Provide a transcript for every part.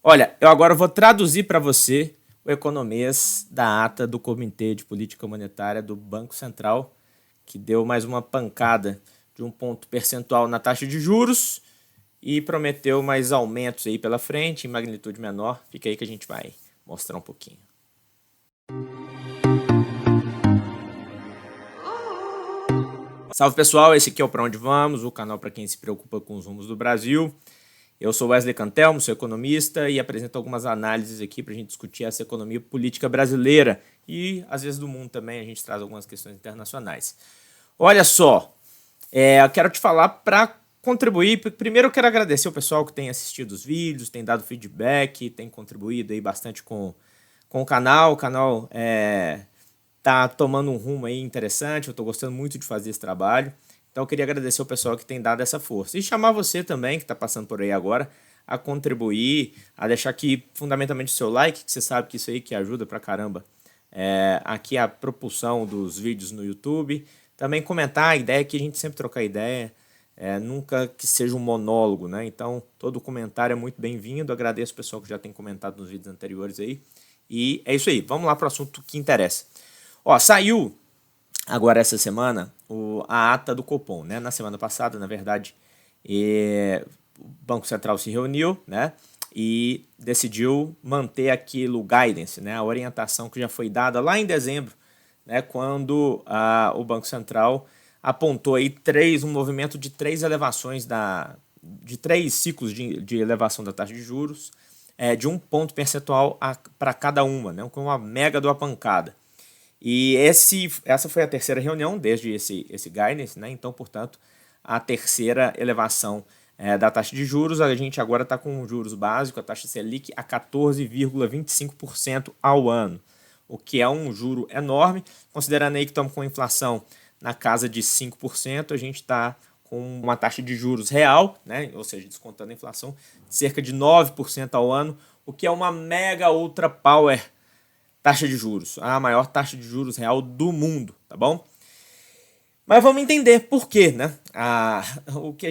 Olha, eu agora vou traduzir para você o economês da ata do Comitê de Política Monetária do Banco Central, que deu mais uma pancada de um ponto percentual na taxa de juros e prometeu mais aumentos aí pela frente, em magnitude menor. Fica aí que a gente vai mostrar um pouquinho. Salve pessoal, esse aqui é o Pra Onde Vamos, o canal para quem se preocupa com os rumos do Brasil. Eu sou Wesley Cantelmo, sou economista e apresento algumas análises aqui para a gente discutir essa economia política brasileira e às vezes do mundo também, a gente traz algumas questões internacionais. Olha só, eu quero te falar para contribuir. Primeiro eu quero agradecer o pessoal que tem assistido os vídeos, tem dado feedback, tem contribuído aí bastante com o canal. O canal tá tomando um rumo aí interessante, eu estou gostando muito de fazer esse trabalho. Então eu queria agradecer o pessoal que tem dado essa força. E chamar você também, que está passando por aí agora, a contribuir, a deixar aqui fundamentalmente o seu like, que você sabe que isso aí que ajuda pra caramba aqui a propulsão dos vídeos no YouTube. Também comentar a ideia, que a gente sempre trocar ideia, nunca que seja um monólogo, né? Então todo comentário é muito bem-vindo, agradeço o pessoal que já tem comentado nos vídeos anteriores aí. E é isso aí, vamos lá para o assunto que interessa. Ó, saiu agora essa semana a ata do Copom, né? Na semana passada, na verdade, o Banco Central se reuniu, né? E decidiu manter aquilo guidance, né? A orientação que já foi dada lá em dezembro, né? Quando o Banco Central apontou aí um movimento de 3 elevações de 3 ciclos de elevação da taxa de juros, de 1 ponto percentual para cada uma, né? Com uma mega de uma pancada. E essa foi a terceira reunião desde esse guidance, né? Então, portanto, a terceira elevação da taxa de juros. A gente agora está com o juros básico, a taxa Selic, a 14,25% ao ano, o que é um juro enorme. Considerando aí que estamos com inflação na casa de 5%, a gente está com uma taxa de juros real, né? Ou seja, descontando a inflação, de cerca de 9% ao ano, o que é uma mega ultra power taxa de juros, a maior taxa de juros real do mundo, tá bom? Mas vamos entender por quê, né? O que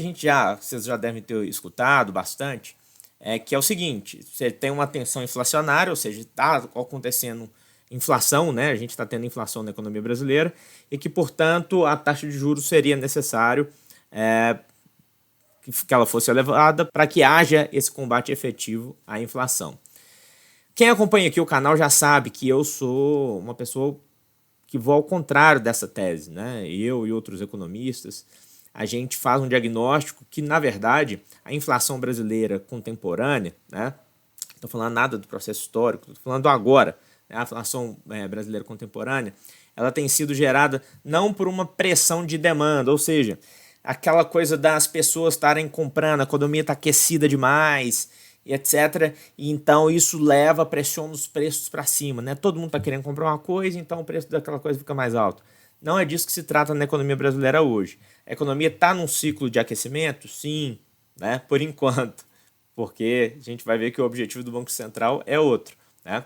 vocês já devem ter escutado bastante, é que é o seguinte: você tem uma tensão inflacionária, ou seja, está acontecendo inflação, né? A gente está tendo inflação na economia brasileira e que, portanto, a taxa de juros seria necessário que ela fosse elevada para que haja esse combate efetivo à inflação. Quem acompanha aqui o canal já sabe que eu sou uma pessoa que vou ao contrário dessa tese, né? Eu e outros economistas, a gente faz um diagnóstico que, na verdade, a inflação brasileira contemporânea, né? Não estou falando nada do processo histórico, estou falando agora, né? A inflação brasileira contemporânea, ela tem sido gerada não por uma pressão de demanda, ou seja, aquela coisa das pessoas estarem comprando, a economia está aquecida demais, e etc. E então isso pressiona os preços para cima, né? Todo mundo está querendo comprar uma coisa, então o preço daquela coisa fica mais alto. Não é disso que se trata na economia brasileira hoje. A economia está num ciclo de aquecimento? Sim, né? Por enquanto, porque a gente vai ver que o objetivo do Banco Central é outro, né?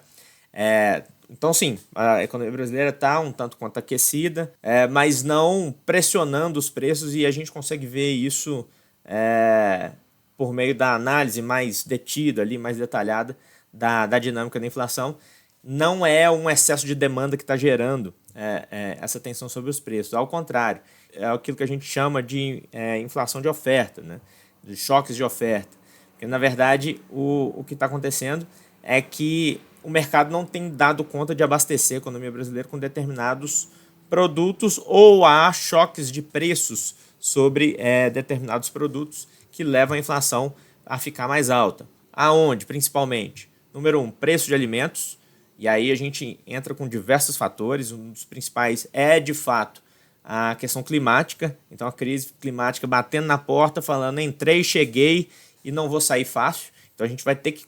Então sim, a economia brasileira está um tanto quanto aquecida, mas não pressionando os preços, e a gente consegue ver isso por meio da análise mais detida, ali, mais detalhada da dinâmica da inflação. Não é um excesso de demanda que está gerando essa tensão sobre os preços. Ao contrário, é aquilo que a gente chama de inflação de oferta, né? De choques de oferta. Porque, na verdade, o que está acontecendo é que o mercado não tem dado conta de abastecer a economia brasileira com determinados produtos, ou há choques de preços sobre determinados produtos que levam a inflação a ficar mais alta. Aonde, principalmente? Número 1, preço de alimentos. E aí a gente entra com diversos fatores. Um dos principais é, de fato, a questão climática. Então, a crise climática batendo na porta, falando: entrei, cheguei e não vou sair fácil. Então, a gente vai ter que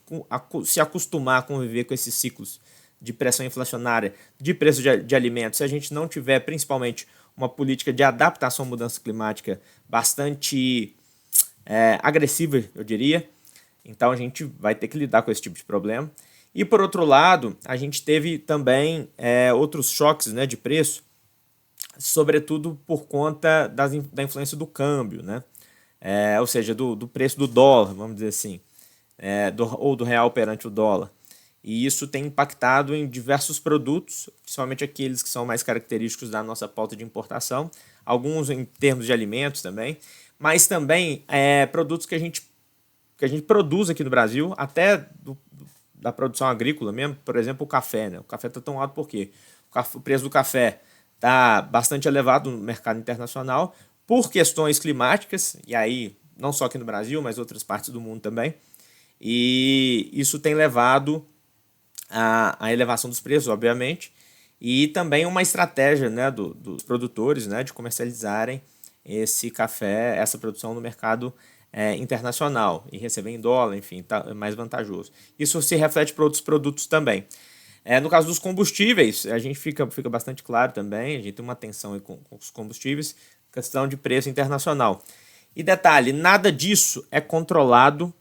se acostumar a conviver com esses ciclos de pressão inflacionária, de preço de alimentos, se a gente não tiver, principalmente, uma política de adaptação à mudança climática bastante agressiva, eu diria. Então a gente vai ter que lidar com esse tipo de problema. E por outro lado, a gente teve também outros choques, né, de preço, sobretudo por conta da influência do câmbio, né? Ou seja, do preço do dólar, vamos dizer assim. ou do real perante o dólar. E isso tem impactado em diversos produtos, principalmente aqueles que são mais característicos da nossa pauta de importação, alguns em termos de alimentos também, mas também produtos que a gente produz aqui no Brasil, até da produção agrícola mesmo, por exemplo, o café. Né? O café está tão alto porque o preço do café está bastante elevado no mercado internacional por questões climáticas, e aí não só aqui no Brasil, mas outras partes do mundo também. E isso tem levado à elevação dos preços, obviamente, e também uma estratégia, né, dos produtores, né, de comercializarem esse café, essa produção no mercado internacional e receber em dólar, enfim, tá mais vantajoso. Isso se reflete para outros produtos também. No caso dos combustíveis, a gente fica bastante claro também, a gente tem uma tensão aí com os combustíveis, questão de preço internacional. E detalhe, nada disso é controlado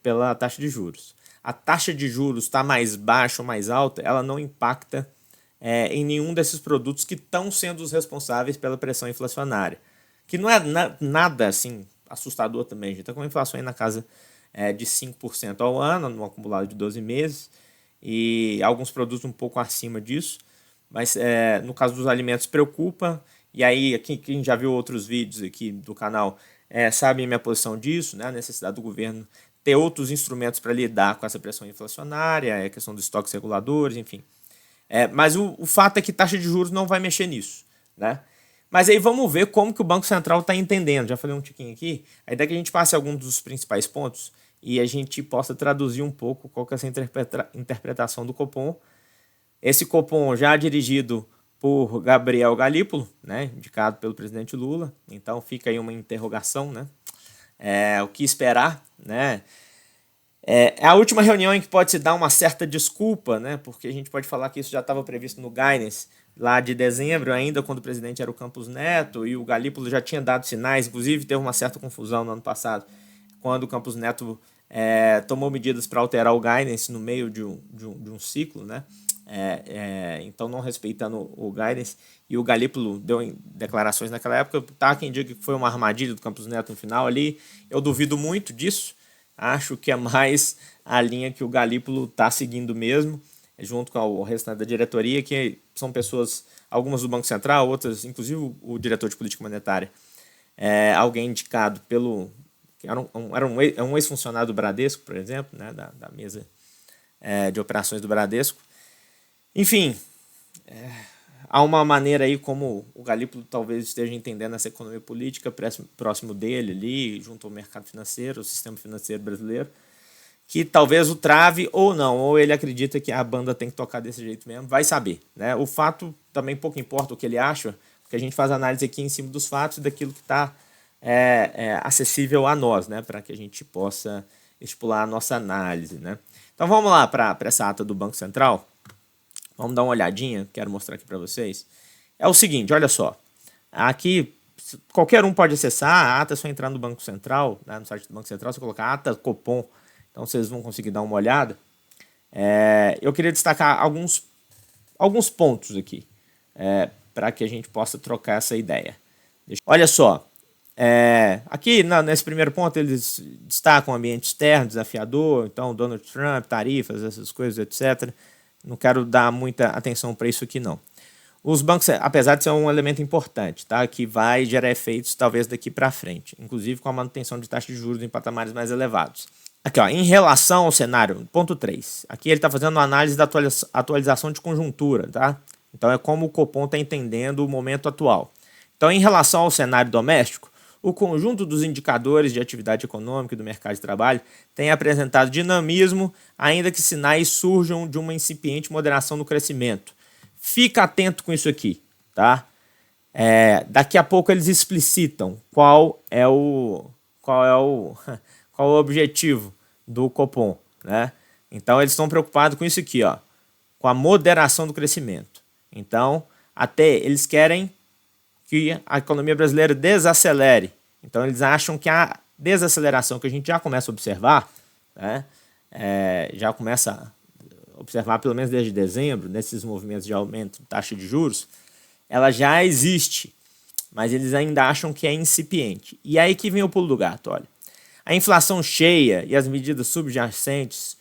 pela taxa de juros. A taxa de juros está mais baixa ou mais alta, ela não impacta em nenhum desses produtos que estão sendo os responsáveis pela pressão inflacionária. Que não é nada assim assustador também. A gente está com uma inflação aí na casa de 5% ao ano, no acumulado de 12 meses, e alguns produtos um pouco acima disso. Mas no caso dos alimentos preocupa, e aí quem já viu outros vídeos aqui do canal sabe a minha posição disso, né? A necessidade do governo ter outros instrumentos para lidar com essa pressão inflacionária, a questão dos estoques reguladores, enfim. Mas o fato é que taxa de juros não vai mexer nisso, né? Mas aí vamos ver como que o Banco Central está entendendo. Já falei um tiquinho aqui. A ideia é que a gente passe alguns dos principais pontos e a gente possa traduzir um pouco qual que é essa interpretação do Copom. Esse Copom já dirigido por Gabriel Galípolo, né, indicado pelo presidente Lula. Então fica aí uma interrogação, né? O que esperar, né? É a última reunião em que pode se dar uma certa desculpa, né? Porque a gente pode falar que isso já estava previsto no guidance lá de dezembro, ainda quando o presidente era o Campos Neto, e o Galípolo já tinha dado sinais, inclusive teve uma certa confusão no ano passado, quando o Campos Neto tomou medidas para alterar o guidance no meio de um ciclo, né? Então não respeitando o guidance, e o Galípolo deu declarações naquela época, tá quem diga que foi uma armadilha do Campos Neto no final ali, eu duvido muito disso, acho que é mais a linha que o Galípolo está seguindo mesmo, junto com o restante da diretoria, que são pessoas, algumas do Banco Central, outras, inclusive o diretor de política monetária, alguém indicado pelo... Era um ex-funcionário do Bradesco, por exemplo, né, da mesa de operações do Bradesco. Enfim, há uma maneira aí como o Galípolo talvez esteja entendendo essa economia política próximo dele ali, junto ao mercado financeiro, o sistema financeiro brasileiro, que talvez o trave ou não, ou ele acredita que a banda tem que tocar desse jeito mesmo, vai saber, né? O fato também pouco importa o que ele acha, porque a gente faz análise aqui em cima dos fatos e daquilo que está acessível a nós, né? Para que a gente possa estipular a nossa análise, né? Então vamos lá para essa ata do Banco Central. Vamos dar uma olhadinha, quero mostrar aqui para vocês. É o seguinte, olha só. Aqui, qualquer um pode acessar, a ata é só entrar no Banco Central, né, no site do Banco Central, você colocar ata Copom, então vocês vão conseguir dar uma olhada. Eu queria destacar alguns pontos aqui, para que a gente possa trocar essa ideia. Olha só, aqui nesse primeiro ponto eles destacam o ambiente externo, desafiador, então Donald Trump, tarifas, essas coisas, etc., não quero dar muita atenção para isso aqui, não. Os bancos, apesar de ser um elemento importante, tá, que vai gerar efeitos talvez daqui para frente, inclusive com a manutenção de taxa de juros em patamares mais elevados. Aqui, ó, em relação ao cenário, ponto 3. Aqui ele está fazendo uma análise da atualização de conjuntura, tá? Então é como o Copom está entendendo o momento atual. Então, em relação ao cenário doméstico, o conjunto dos indicadores de atividade econômica e do mercado de trabalho tem apresentado dinamismo, ainda que sinais surjam de uma incipiente moderação no crescimento. Fica atento com isso aqui, tá? Daqui a pouco eles explicitam qual é o objetivo do Copom, né? Então eles estão preocupados com isso aqui, ó, com a moderação do crescimento. Então, até eles querem que a economia brasileira desacelere. Então, eles acham que a desaceleração que a gente já começa a observar, né, já começa a observar pelo menos desde dezembro, nesses movimentos de aumento de taxa de juros, ela já existe, mas eles ainda acham que é incipiente. E aí que vem o pulo do gato, olha. A inflação cheia e as medidas subjacentes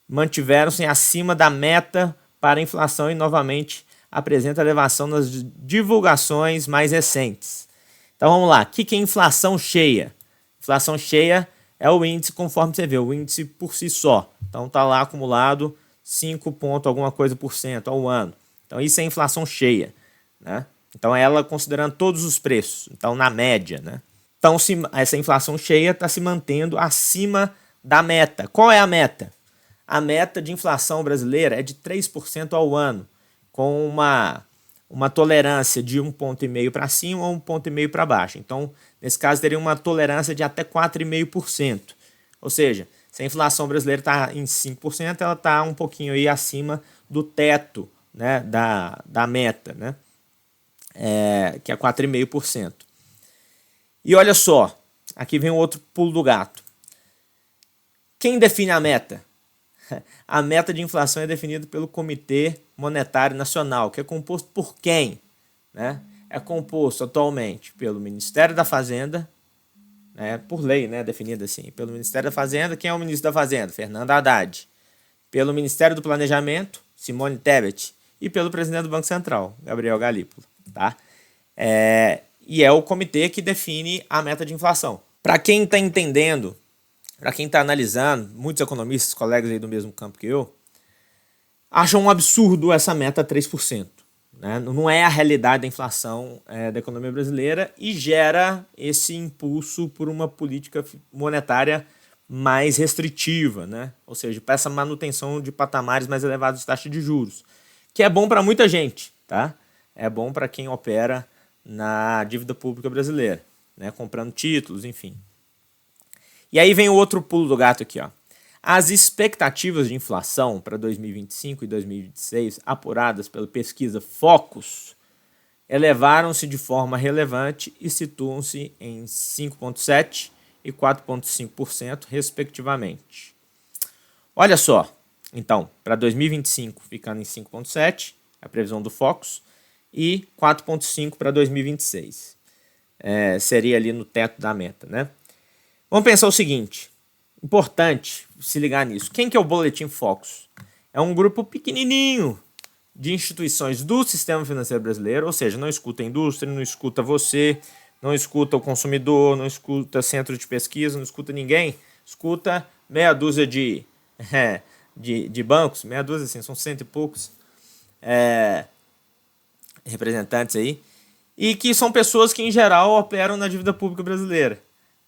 mantiveram-se acima da meta para a inflação e novamente apresenta elevação nas divulgações mais recentes. Então vamos lá, o que é inflação cheia? Inflação cheia é o índice conforme você vê, o índice por si só. Então está lá acumulado 5 ponto alguma coisa por cento ao ano. Então isso é inflação cheia, né? Então ela considerando todos os preços, então na média, né? Então essa inflação cheia está se mantendo acima da meta. Qual é a meta? A meta de inflação brasileira é de 3% ao ano, com uma tolerância de 1,5 ponto para cima ou 1,5 ponto para baixo. Então, nesse caso, teria uma tolerância de até 4,5%. Ou seja, se a inflação brasileira está em 5%, ela está um pouquinho aí acima do teto, né, da meta, né, que é 4,5%. E olha só, aqui vem um outro pulo do gato. Quem define a meta? A meta de inflação é definida pelo Comitê Monetário Nacional, que é composto por quem? Né? É composto atualmente pelo Ministério da Fazenda, né, por lei, né, definida assim, pelo Ministério da Fazenda. Quem é o ministro da Fazenda? Fernando Haddad. Pelo Ministério do Planejamento, Simone Tebet. E pelo presidente do Banco Central, Gabriel Galípolo. Tá? E é o comitê que define a meta de inflação. Para quem está entendendo, para quem está analisando, muitos economistas, colegas aí do mesmo campo que eu, acham um absurdo essa meta 3%. Né? Não é a realidade da inflação da economia brasileira e gera esse impulso por uma política monetária mais restritiva, né? Ou seja, para essa manutenção de patamares mais elevados de taxa de juros, que é bom para muita gente, tá? É bom para quem opera na dívida pública brasileira, né? Comprando títulos, enfim. E aí vem o outro pulo do gato aqui, ó. As expectativas de inflação para 2025 e 2026, apuradas pela pesquisa Focus, elevaram-se de forma relevante e situam-se em 5,7% e 4,5%, respectivamente. Olha só, então, para 2025 ficando em 5,7%, a previsão do Focus, e 4,5% para 2026. Seria ali no teto da meta, né? Vamos pensar o seguinte, importante se ligar nisso. Quem que é o Boletim Focus? É um grupo pequenininho de instituições do sistema financeiro brasileiro, ou seja, não escuta a indústria, não escuta você, não escuta o consumidor, não escuta centro de pesquisa, não escuta ninguém, escuta meia dúzia de bancos, meia dúzia assim, são 100 e poucos representantes aí, e que são pessoas que em geral operam na dívida pública brasileira.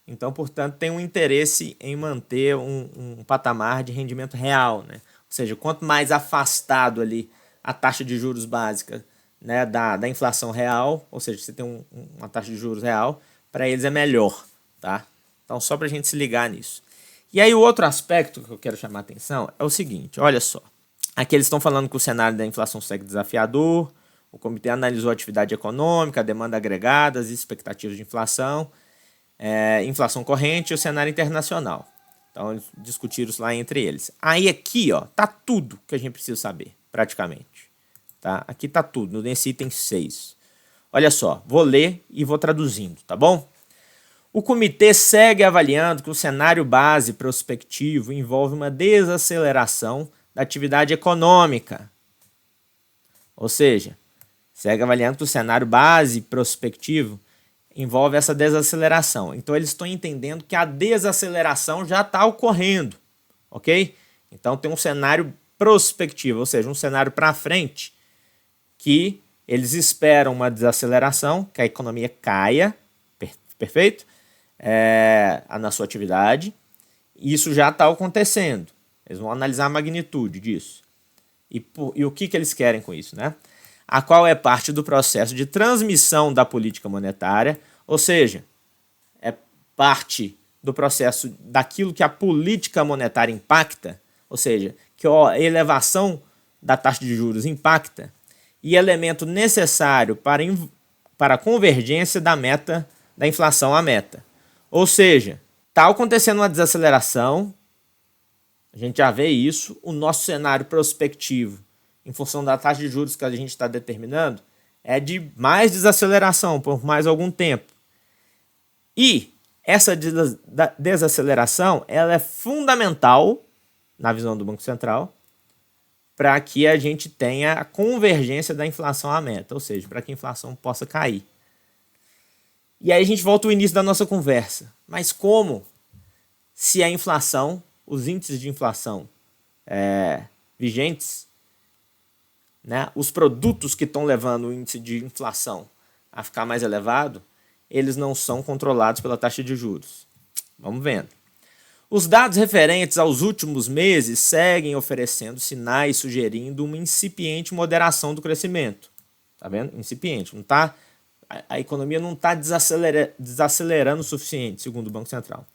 Então, portanto, tem um interesse em manter um patamar de rendimento real, né? Ou seja, quanto mais afastado ali a taxa de juros básica, né, da inflação real, ou seja, você tem uma taxa de juros real, para eles é melhor, tá? Então, só para a gente se ligar nisso. E aí, o outro aspecto que eu quero chamar a atenção é o seguinte, olha só. Aqui eles estão falando que o cenário da inflação segue desafiador, o comitê analisou a atividade econômica, a demanda agregada, as expectativas de inflação, inflação corrente e o cenário internacional. Então, eles discutiram isso lá entre eles. Aí aqui, ó, tá tudo que a gente precisa saber, praticamente. Tá? Aqui tá tudo, nesse item 6. Olha só, vou ler e vou traduzindo, tá bom? O comitê segue avaliando que o cenário base prospectivo envolve uma desaceleração da atividade econômica. Ou seja, segue avaliando que o cenário base prospectivo envolve essa desaceleração. Então, eles estão entendendo que a desaceleração já está ocorrendo, ok? Então, tem um cenário prospectivo, ou seja, um cenário para frente, que eles esperam uma desaceleração, que a economia caia, perfeito? Na sua atividade. Isso já está acontecendo. Eles vão analisar a magnitude disso. E o que eles querem com isso, né? A qual é parte do processo de transmissão da política monetária, ou seja, é parte do processo daquilo que a política monetária impacta, ou seja, que a elevação da taxa de juros impacta, e elemento necessário para a convergência da meta, da inflação à meta. Ou seja, está acontecendo uma desaceleração, a gente já vê isso, o nosso cenário prospectivo, em função da taxa de juros que a gente está determinando, é de mais desaceleração por mais algum tempo. E Essa desaceleração ela é fundamental, na visão do Banco Central, para que a gente tenha a convergência da inflação à meta, ou seja, para que a inflação possa cair. E aí a gente volta ao início da nossa conversa. Mas como? Se a inflação, os índices de inflação vigentes, né, os produtos que estão levando o índice de inflação a ficar mais elevado, eles não são controlados pela taxa de juros. Vamos vendo. Os dados referentes aos últimos meses seguem oferecendo sinais sugerindo uma incipiente moderação do crescimento. Tá vendo? Incipiente. Não tá, a economia não está desacelerando o suficiente, segundo o Banco Central.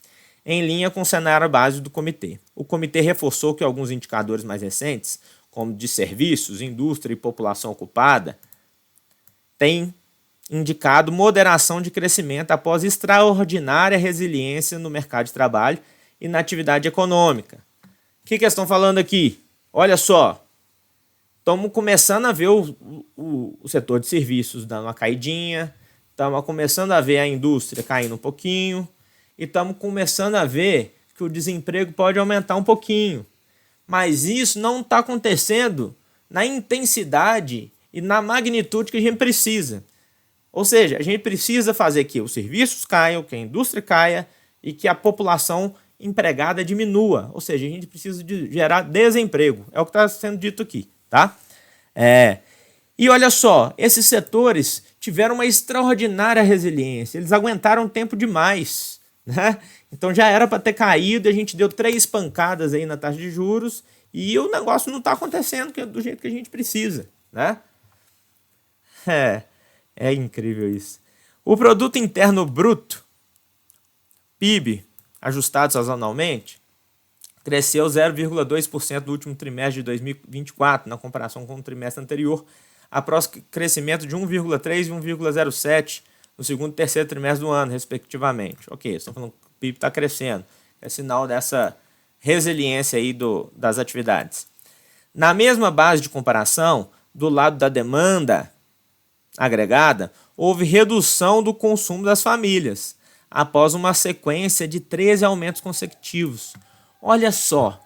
Em linha com o cenário base do comitê. O comitê reforçou que alguns indicadores mais recentes, como de serviços, indústria e população ocupada, têm indicado moderação de crescimento após extraordinária resiliência no mercado de trabalho e na atividade econômica. O que eles estão falando aqui? Olha só, estamos começando a ver o setor de serviços dando uma caidinha, estamos começando a ver a indústria caindo um pouquinho e estamos começando a ver que o desemprego pode aumentar um pouquinho. Mas isso não está acontecendo na intensidade e na magnitude que a gente precisa. Ou seja, a gente precisa fazer que os serviços caiam, que a indústria caia e que a população empregada diminua. Ou seja, a gente precisa de gerar desemprego. É o que está sendo dito aqui, tá? E olha só, esses setores tiveram uma extraordinária resiliência. Eles aguentaram tempo demais, né? Então já era para ter caído, a gente deu 3 pancadas aí na taxa de juros e o negócio não está acontecendo do jeito que a gente precisa, né? É incrível isso. O produto interno bruto, PIB, ajustado sazonalmente, cresceu 0,2% no último trimestre de 2024, na comparação com o trimestre anterior, após crescimento de 1,3% e 1,07% no segundo e terceiro trimestre do ano, respectivamente. Ok, estão falando que o PIB está crescendo. É sinal dessa resiliência aí das atividades. Na mesma base de comparação, do lado da demanda agregada, houve redução do consumo das famílias, após uma sequência de 13 aumentos consecutivos. Olha só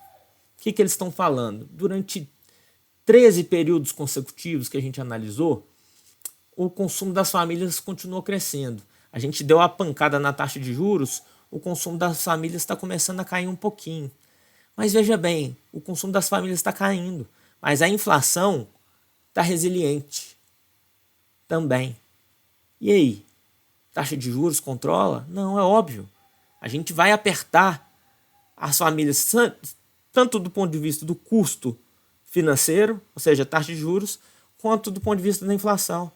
o que eles estão falando. Durante 13 períodos consecutivos que a gente analisou, o consumo das famílias continuou crescendo. A gente deu a pancada na taxa de juros, o consumo das famílias está começando a cair um pouquinho. Mas veja bem, o consumo das famílias está caindo, mas a inflação está resiliente também. E aí? Taxa de juros controla? Não, é óbvio. A gente vai apertar as famílias tanto do ponto de vista do custo financeiro, ou seja, taxa de juros, quanto do ponto de vista da inflação.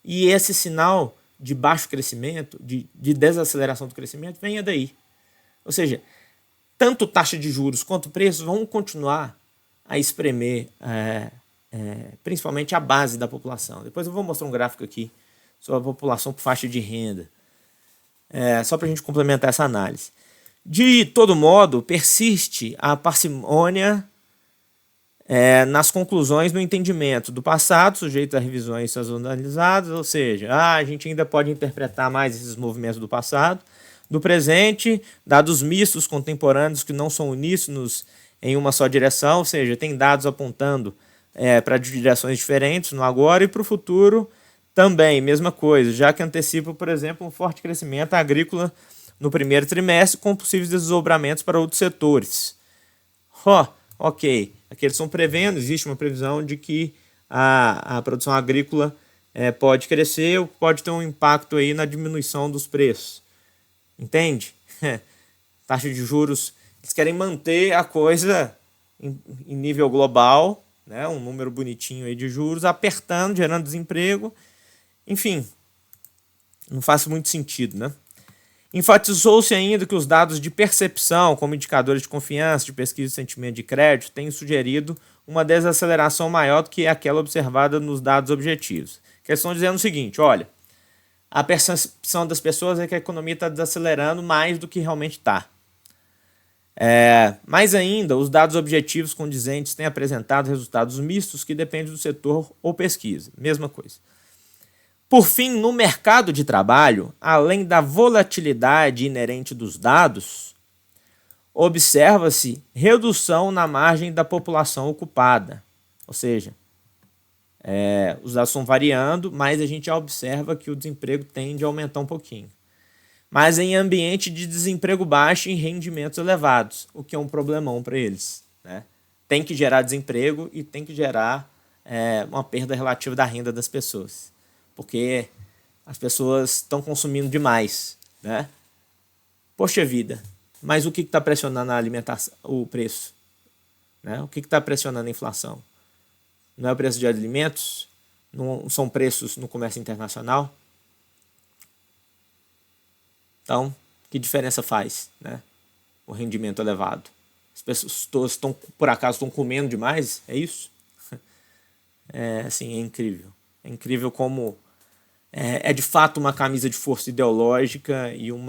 E esse sinal de baixo crescimento, de desaceleração do crescimento, venha daí. Ou seja, tanto taxa de juros quanto preços vão continuar a espremer principalmente a base da população. Depois eu vou mostrar um gráfico aqui sobre a população por faixa de renda, só para a gente complementar essa análise. De todo modo, persiste a parcimônia nas conclusões no entendimento do passado, sujeito a revisões sazonalizadas, ou seja, a gente ainda pode interpretar mais esses movimentos do passado, do presente, dados mistos contemporâneos que não são uníssonos em uma só direção, ou seja, tem dados apontando para direções diferentes no agora e para o futuro também, mesma coisa, já que antecipa, por exemplo, um forte crescimento agrícola no primeiro trimestre com possíveis desdobramentos para outros setores. Ok, aqui eles estão prevendo, existe uma previsão de que a produção agrícola pode crescer ou pode ter um impacto aí na diminuição dos preços. Entende? Taxa de juros, eles querem manter a coisa em nível global, né? Um número bonitinho aí de juros, apertando, gerando desemprego. Enfim, não faz muito sentido, né? Enfatizou-se ainda que os dados de percepção, como indicadores de confiança, de pesquisa de sentimento de crédito, têm sugerido uma desaceleração maior do que aquela observada nos dados objetivos. Que eles estão dizendo o seguinte, olha, a percepção das pessoas é que a economia está desacelerando mais do que realmente está. Mais ainda, os dados objetivos condizentes têm apresentado resultados mistos que dependem do setor ou pesquisa. Mesma coisa. Por fim, no mercado de trabalho, além da volatilidade inerente dos dados, observa-se redução na margem da população ocupada. Ou seja, os dados estão variando, mas a gente já observa que o desemprego tende a aumentar um pouquinho. Mas em ambiente de desemprego baixo e rendimentos elevados, o que é um problemão para eles, né? Tem que gerar desemprego e tem que gerar uma perda relativa da renda das pessoas, porque as pessoas estão consumindo demais, né? Poxa vida, mas o que está pressionando a alimentação, o preço? Né? O que está pressionando a inflação? Não é o preço de alimentos? Não são preços no comércio internacional? Então, que diferença faz, né? O rendimento elevado. As pessoas por acaso estão comendo demais? É isso? Assim, é incrível. É incrível como é de fato uma camisa de força ideológica e um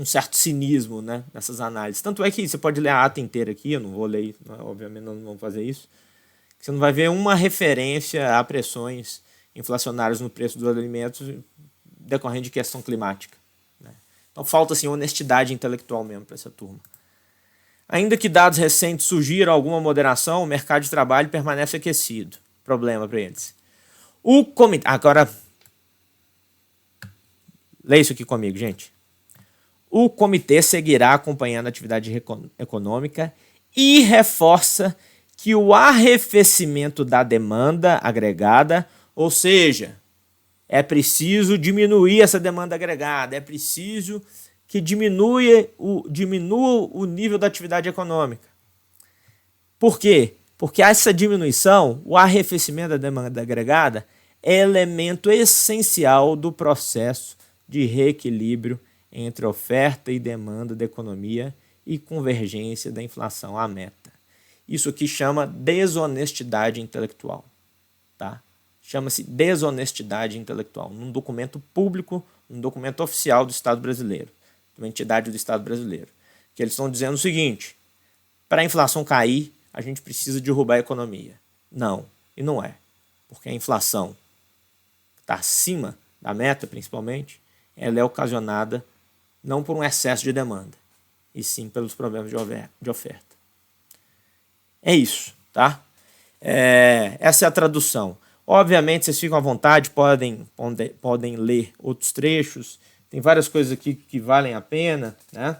certo cinismo, né, nessas análises. Tanto é que você pode ler a ata inteira aqui, eu não vou ler, obviamente não vou fazer isso, que você não vai ver uma referência a pressões inflacionárias no preço dos alimentos decorrente de questão climática. Então falta assim, honestidade intelectual mesmo para essa turma. Ainda que dados recentes sugiram alguma moderação, o mercado de trabalho permanece aquecido. Problema para eles. O comitê... Agora, lê isso aqui comigo, gente. O comitê seguirá acompanhando a atividade econômica e reforça que o arrefecimento da demanda agregada, ou seja, é preciso diminuir essa demanda agregada, é preciso que diminua o nível da atividade econômica. Por quê? Porque essa diminuição, o arrefecimento da demanda agregada, é elemento essencial do processo de reequilíbrio entre oferta e demanda da economia e convergência da inflação à meta. Isso aqui chama desonestidade intelectual, tá? Chama-se desonestidade intelectual, num documento público, um documento oficial do Estado brasileiro, de uma entidade do Estado brasileiro, que eles estão dizendo o seguinte: para a inflação cair, a gente precisa derrubar a economia. Não, e não é, porque a inflação está acima da meta, principalmente, ela é ocasionada não por um excesso de demanda, e sim pelos problemas de oferta. É isso, tá? Essa é a tradução. Obviamente, vocês ficam à vontade, podem ler outros trechos, tem várias coisas aqui que valem a pena, né?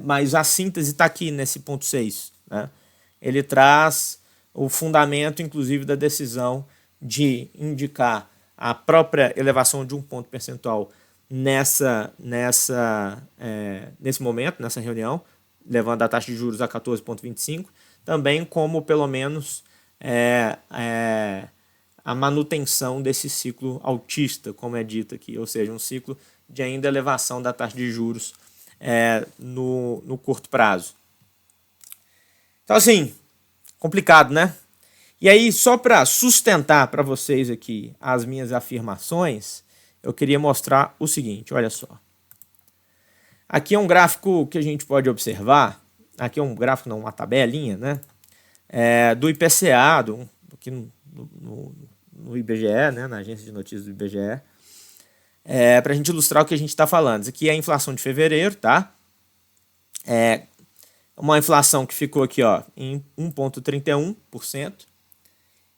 Mas a síntese está aqui nesse ponto 6. Né? Ele traz o fundamento, inclusive, da decisão de indicar a própria elevação de um ponto percentual nesse momento, nessa reunião, levando a taxa de juros a 14,25, também como, pelo menos, a manutenção desse ciclo altista, como é dito aqui, ou seja, um ciclo de ainda elevação da taxa de juros no curto prazo. Então, assim, complicado, né? E aí, só para sustentar para vocês aqui as minhas afirmações, eu queria mostrar o seguinte, olha só. Aqui é um gráfico que a gente pode observar, aqui é um gráfico, não, uma tabelinha, né? Do IPCA, aqui no IBGE, né? Na agência de notícias do IBGE, para a gente ilustrar o que a gente está falando. Isso aqui é a inflação de fevereiro, tá? Uma inflação que ficou aqui, ó, em 1,31%.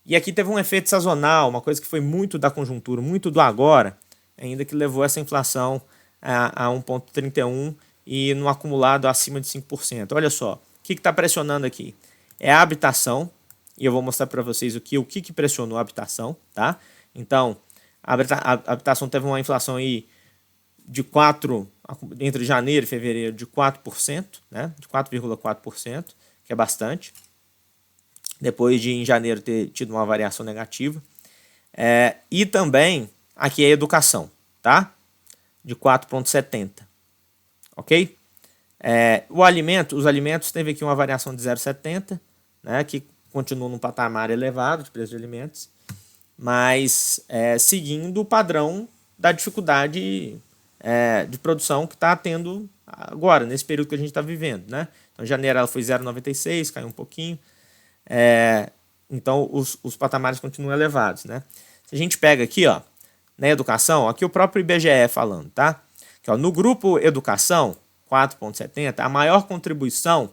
E aqui teve um efeito sazonal, uma coisa que foi muito da conjuntura, muito do agora, ainda que levou essa inflação a 1,31% e no acumulado acima de 5%. Olha só, o que está pressionando aqui? É a habitação, e eu vou mostrar para vocês o que pressionou a habitação, tá? Então, a habitação teve uma inflação aí entre janeiro e fevereiro de 4%, né? De 4,4%, que é bastante. Depois de em janeiro ter tido uma variação negativa. E também aqui é a educação, tá? De 4,70%. Ok? Os alimentos teve aqui uma variação de 0,70%, né? Que continua num patamar elevado de preço de alimentos, mas seguindo o padrão da dificuldade de produção que está tendo agora, nesse período que a gente está vivendo, né? Então, em janeiro ela foi 0,96, caiu um pouquinho. Então, os patamares continuam elevados, né? Se Se a gente pega aqui, ó, na educação, aqui o próprio IBGE falando, tá? Aqui, ó, no grupo educação, 4,70, a maior contribuição,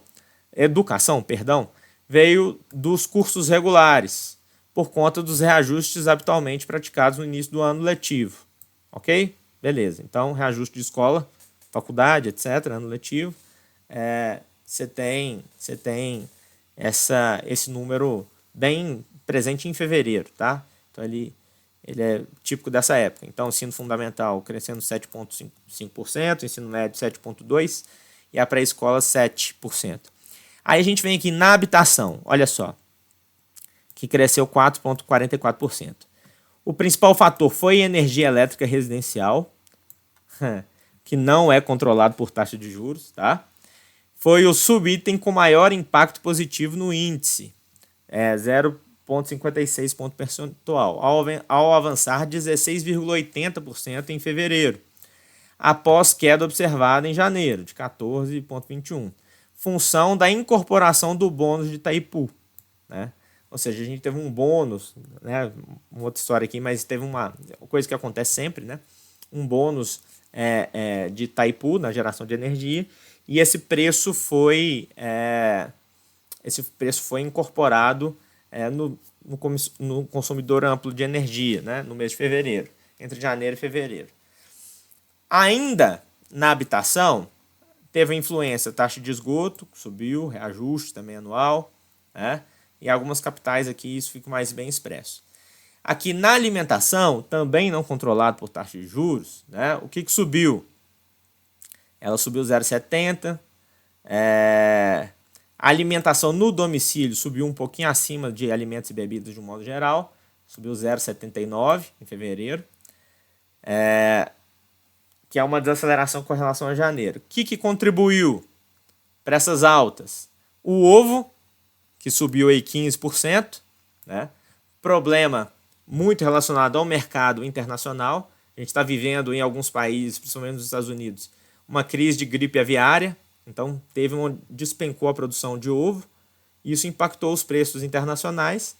veio dos cursos regulares, por conta dos reajustes habitualmente praticados no início do ano letivo. Ok? Beleza. Então, reajuste de escola, faculdade, etc., ano letivo, você tem esse número bem presente em fevereiro, tá? Então, ele é típico dessa época. Então, ensino fundamental crescendo 7,5%, ensino médio 7,2% e a pré-escola 7%. Aí a gente vem aqui na habitação, olha só, que cresceu 4,44%. O principal fator foi energia elétrica residencial, que não é controlado por taxa de juros, tá? Foi o subitem com maior impacto positivo no índice, 0,56 ponto percentual, ao avançar 16,80% em fevereiro, após queda observada em janeiro, de 14,21%, função da incorporação do bônus de Itaipu, né? Ou seja, a gente teve um bônus, né? Uma outra história aqui, mas teve uma coisa que acontece sempre, né? Um bônus de Itaipu na geração de energia, e esse preço foi incorporado no consumidor amplo de energia, né? No mês de fevereiro, entre janeiro e fevereiro. Ainda na habitação, teve influência, taxa de esgoto, subiu, reajuste também anual, né? E algumas capitais aqui isso fica mais bem expresso. Aqui na alimentação, também não controlado por taxa de juros, né? O que subiu? Ela subiu 0,70%. A alimentação no domicílio subiu um pouquinho acima de alimentos e bebidas de um modo geral. Subiu 0,79% em fevereiro. Que é uma desaceleração com relação a janeiro. O que contribuiu para essas altas? O ovo, que subiu aí 15%, né? Problema muito relacionado ao mercado internacional. A gente está vivendo em alguns países, principalmente nos Estados Unidos, uma crise de gripe aviária. Então, despencou a produção de ovo. Isso impactou os preços internacionais.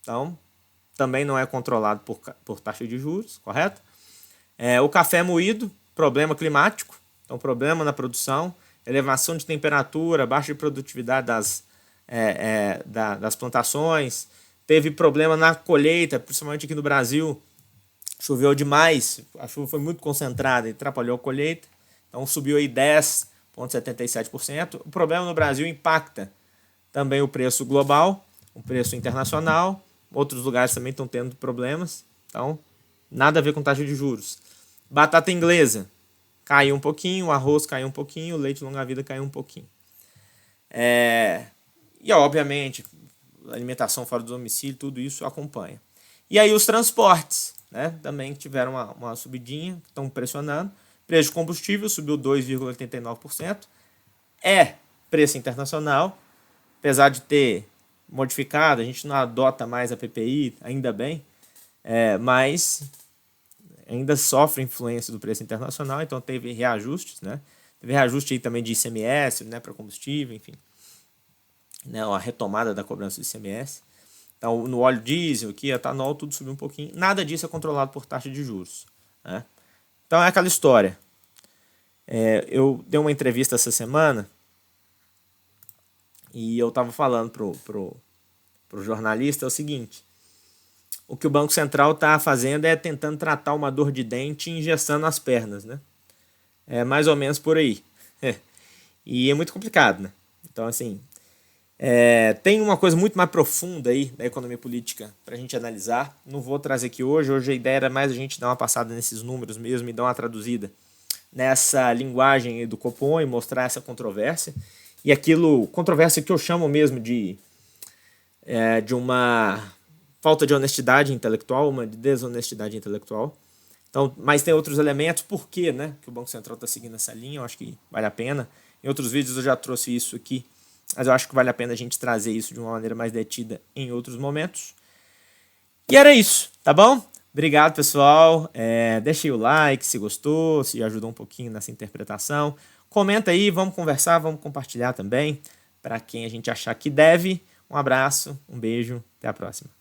Então, também não é controlado por taxa de juros, correto? O café moído, problema climático. Então, problema na produção, elevação de temperatura, baixa de produtividade das plantações. Teve problema na colheita, principalmente aqui no Brasil. Choveu demais, a chuva foi muito concentrada e atrapalhou a colheita. Então, subiu aí 10,77%. O problema no Brasil impacta também o preço global, o preço internacional. Outros lugares também estão tendo problemas. Então, nada a ver com taxa de juros. Batata inglesa caiu um pouquinho, o arroz caiu um pouquinho, o leite longa-vida caiu um pouquinho. E, obviamente, alimentação fora do domicílio, tudo isso acompanha. E aí os transportes, né, também tiveram uma subidinha, estão pressionando. Preço de combustível subiu 2,89%. Preço internacional, apesar de ter modificado, a gente não adota mais a PPI, ainda bem, mas ainda sofre influência do preço internacional, então teve reajustes, né? Teve reajuste aí também de ICMS, né, para combustível, enfim, né, a retomada da cobrança de ICMS. Então, no óleo diesel, aqui, etanol, tudo subiu um pouquinho. Nada disso é controlado por taxa de juros, né? Então, é aquela história. Eu dei uma entrevista essa semana e eu estava falando pro jornalista o seguinte: o que o Banco Central está fazendo é tentando tratar uma dor de dente engessando as pernas, né? É mais ou menos por aí. E é muito complicado, né? Então, assim, tem uma coisa muito mais profunda aí da economia política para a gente analisar. Não vou trazer aqui hoje. Hoje a ideia era mais a gente dar uma passada nesses números mesmo e dar uma traduzida nessa linguagem do Copom e mostrar essa controvérsia. E controvérsia que eu chamo mesmo de uma falta de honestidade intelectual, uma desonestidade intelectual. Então, mas tem outros elementos, por quê, né, que o Banco Central está seguindo essa linha, eu acho que vale a pena. Em outros vídeos eu já trouxe isso aqui, mas eu acho que vale a pena a gente trazer isso de uma maneira mais detida em outros momentos. E era isso, tá bom? Obrigado, pessoal. Deixa aí o like se gostou, se ajudou um pouquinho nessa interpretação. Comenta aí, vamos conversar, vamos compartilhar também, para quem a gente achar que deve. Um abraço, um beijo, até a próxima.